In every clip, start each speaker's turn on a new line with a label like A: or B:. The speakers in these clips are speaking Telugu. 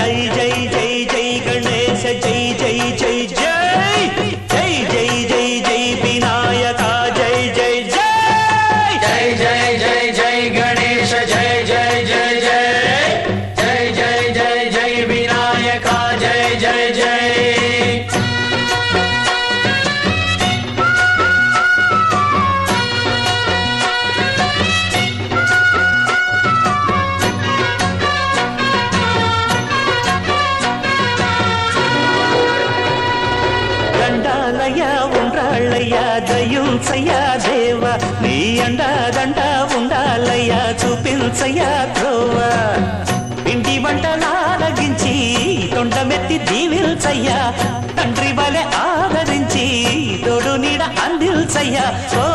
A: जय जय जय गणेश जय जय जय जय जय जय जय जय विनायका जय जय जय
B: जय जय जय जय गणेश जय जय जय जय जय जय जय जय विनायका जय जय जय
A: దయుంచయ్యా దేవ నీ అండా దండ ఉండాలయ్యా చూపించయ్యా త్రోవ ఇంటి వంటలారగించి తొండమెత్తి దీవిల్చయ్యా తండ్రి వలె ఆదరించి తోడు నీడ అందిల్చయ్యా ఓ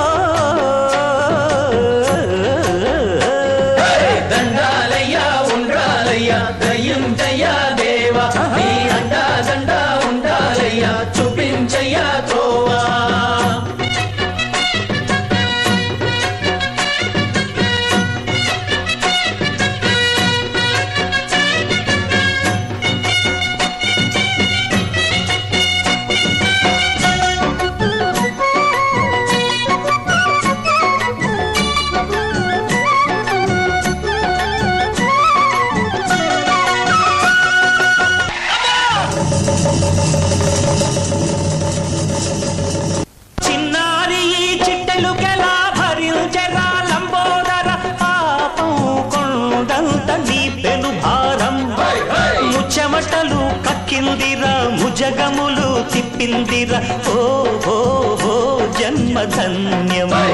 B: దండాలయ్యా ఉండాలయ్యా దయుంచయ్యా దేవ నీ అండా దండ ఉండాలయ్యా చూపించయ్యా త్రోవా
A: చెమటలు కక్కిందిరా ముజగములు తిప్పిందిరా ఓ ఓ ఓ జన్మధన్యమై